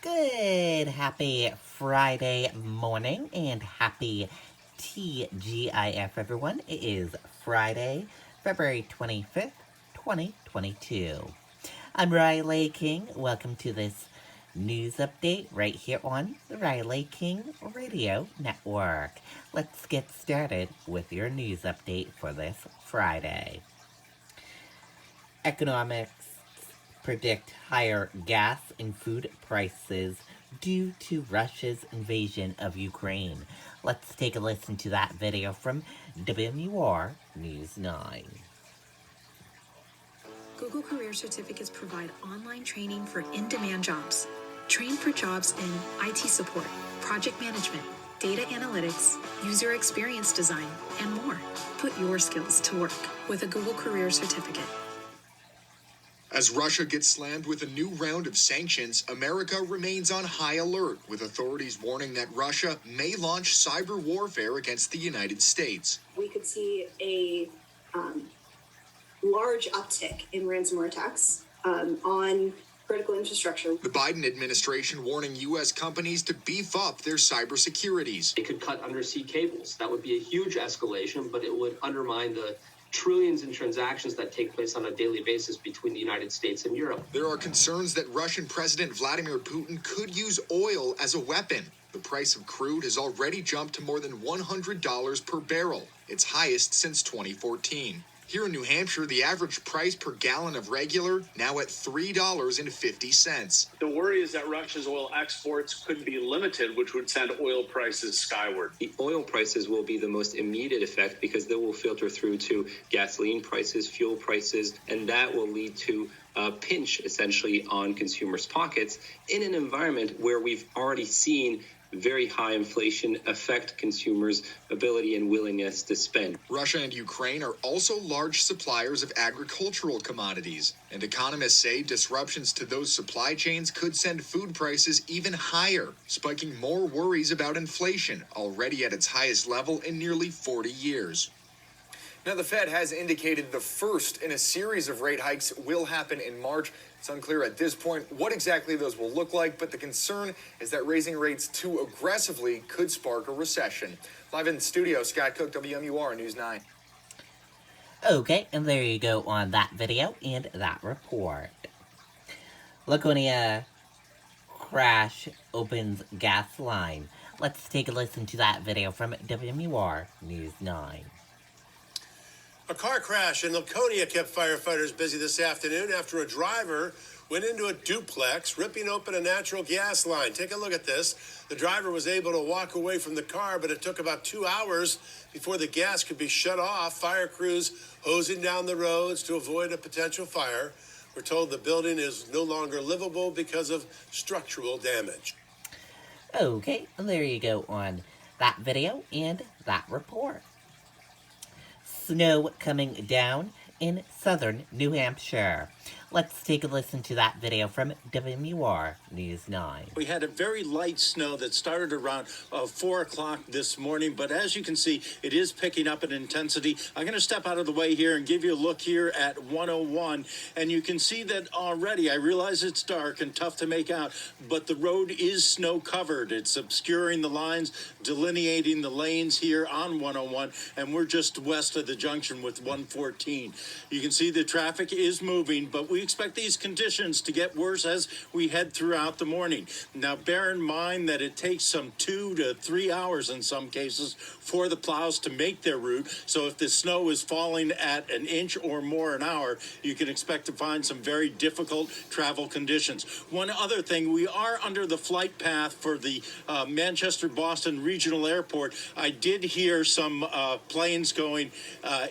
Good, happy Friday morning and happy TGIF, everyone. It is Friday, February 25th, 2022. I'm Riley King. Welcome to this news update right here on the Riley King Radio Network. Let's get started with your news update for this Friday. Economics predict higher gas and food prices due to Russia's invasion of Ukraine. Let's take a listen to that video from WMUR News 9. Google Career Certificates provide online training for in-demand jobs. Train for jobs in IT support, project management, data analytics, user experience design, and more. Put your skills to work with a Google Career Certificate. As Russia gets slammed with a new round of sanctions, America remains on high alert, with authorities warning that Russia may launch cyber warfare against the United States. We could see a large uptick in ransomware attacks on critical infrastructure. The Biden administration warning U.S. companies to beef up their cybersecurities. It could cut undersea cables. That would be a huge escalation, but it would undermine the trillions in transactions that take place on a daily basis between the United States and Europe. There are concerns that Russian President Vladimir Putin could use oil as a weapon. The price of crude has already jumped to more than $100 per barrel, its highest since 2014. Here in New Hampshire, the average price per gallon of regular now at $3.50. The worry is that Russia's oil exports could be limited, which would send oil prices skyward. The oil prices will be the most immediate effect because they will filter through to gasoline prices, fuel prices, and that will lead to a pinch essentially on consumers' pockets in an environment where we've already seen very high inflation affect consumers' ability and willingness to spend. Russia and Ukraine are also large suppliers of agricultural commodities, and economists say disruptions to those supply chains could send food prices even higher, spiking more worries about inflation, already at its highest level in nearly 40 years. Now, the Fed has indicated the first in a series of rate hikes will happen in March. It's unclear at this point what exactly those will look like, but the concern is that raising rates too aggressively could spark a recession. Live in the studio, Scott Cook, WMUR News 9. Okay, and there you go on that video and that report. Laconia crash opens gas line. Let's take a listen to that video from WMUR News 9. A car crash in Laconia kept firefighters busy this afternoon after a driver went into a duplex, ripping open a natural gas line. Take a look at this. The driver was able to walk away from the car, but it took about 2 hours before the gas could be shut off. Fire crews hosing down the roads to avoid a potential fire. We're told the building is no longer livable because of structural damage. Okay, and there you go on that video and that report. Snow coming down in southern New Hampshire. Let's take a listen to that video from WMUR News 9. We had a very light snow that started around 4 o'clock this morning, but as you can see, it is picking up in intensity. I'm going to step out of the way here and give you a look here at 101, and you can see that already. I realize it's dark and tough to make out, but the road is snow covered. It's obscuring the lines, delineating the lanes here on 101, and we're just west of the junction with 114. You can see the traffic is moving, but we expect these conditions to get worse as we head throughout the morning. Now, bear in mind that it takes some 2 to 3 hours in some cases for the plows to make their route. So if the snow is falling at an inch or more an hour, you can expect to find some very difficult travel conditions. One other thing, we are under the flight path for the Manchester-Boston Regional Airport. I did hear some planes going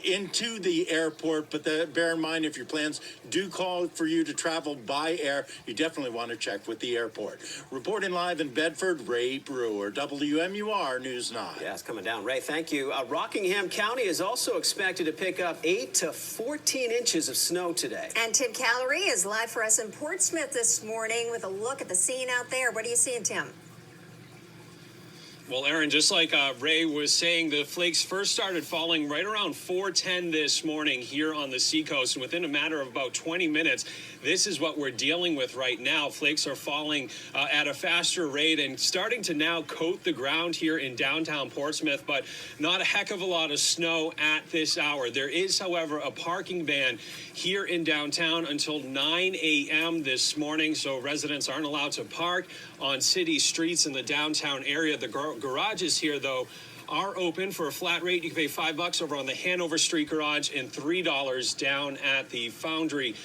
into the airport, but bear in mind if your plans do call for you to travel by air, you definitely want to check with the airport. Reporting live in Bedford, Ray Brewer, WMUR News 9. Yeah, it's coming down. Ray, thank you. Rockingham County is also expected to pick up 8 to 14 inches of snow today. And Tim Callery is live for us in Portsmouth this morning with a look at the scene out there. What are you seeing, Tim? Well, Aaron, just like Ray was saying, the flakes first started falling right around 4:10 this morning here on the seacoast. And within a matter of about 20 minutes, this is what we're dealing with right now. Flakes are falling at a faster rate and starting to now coat the ground here in downtown Portsmouth, but not a heck of a lot of snow at this hour. There is, however, a parking ban here in downtown until 9 a.m. this morning, so residents aren't allowed to park on city streets in the downtown area. The garages here, though, are open for a flat rate. You can pay $5 over on the Hanover Street garage and $3 down at the Foundry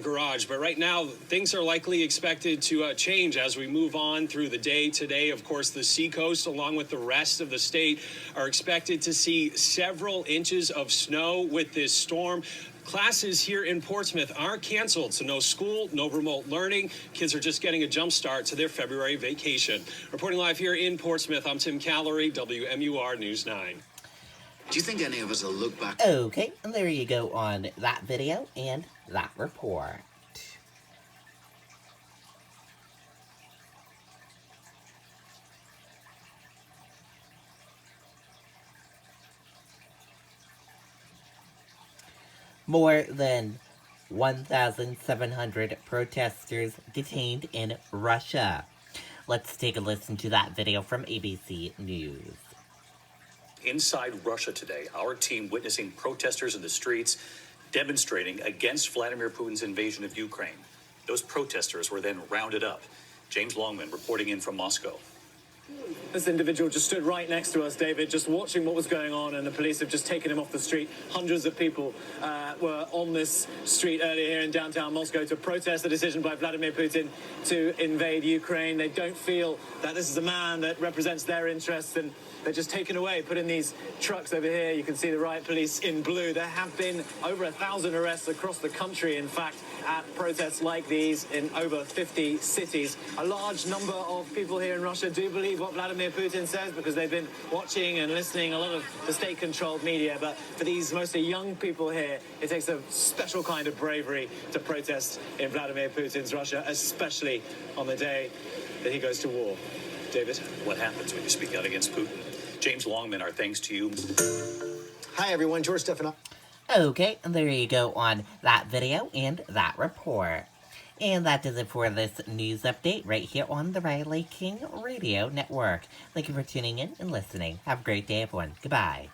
garage. But right now, things are likely expected to change as we move on through the day. Today, of course, the seacoast, along with the rest of the state, are expected to see several inches of snow with this storm. Classes here in Portsmouth are canceled, so no school, no remote learning. Kids are just getting a jump start to their February vacation. Reporting live here in Portsmouth, I'm Tim Callery, WMUR News 9. Do you think any of us will look back? Okay, and there you go on that video and that report. More than 1,700 protesters detained in Russia. Let's take a listen to that video from ABC News. Inside Russia today, our team witnessing protesters in the streets demonstrating against Vladimir Putin's invasion of Ukraine. Those protesters were then rounded up. James Longman reporting in from Moscow. This individual just stood right next to us, David, just watching what was going on, and the police have just taken him off the street. Hundreds of people were on this street earlier here in downtown Moscow to protest the decision by Vladimir Putin to invade Ukraine. They don't feel that this is a man that represents their interests, and they're just taken away, put in these trucks over here. You can see the riot police in blue. There have been over 1,000 arrests across the country, in fact, at protests like these in over 50 cities. A large number of people here in Russia do believe what Vladimir Putin says because they've been watching and listening a lot of the state-controlled media. But for these mostly young people here, it takes a special kind of bravery to protest in Vladimir Putin's Russia, especially on the day that he goes to war. David? What happens when you speak out against Putin? James Longman, our thanks to you. Hi, everyone. George Stefano. Okay, and there you go on that video and that report. And that does it for this news update right here on the Riley King Radio Network. Thank you for tuning in and listening. Have a great day, everyone. Goodbye.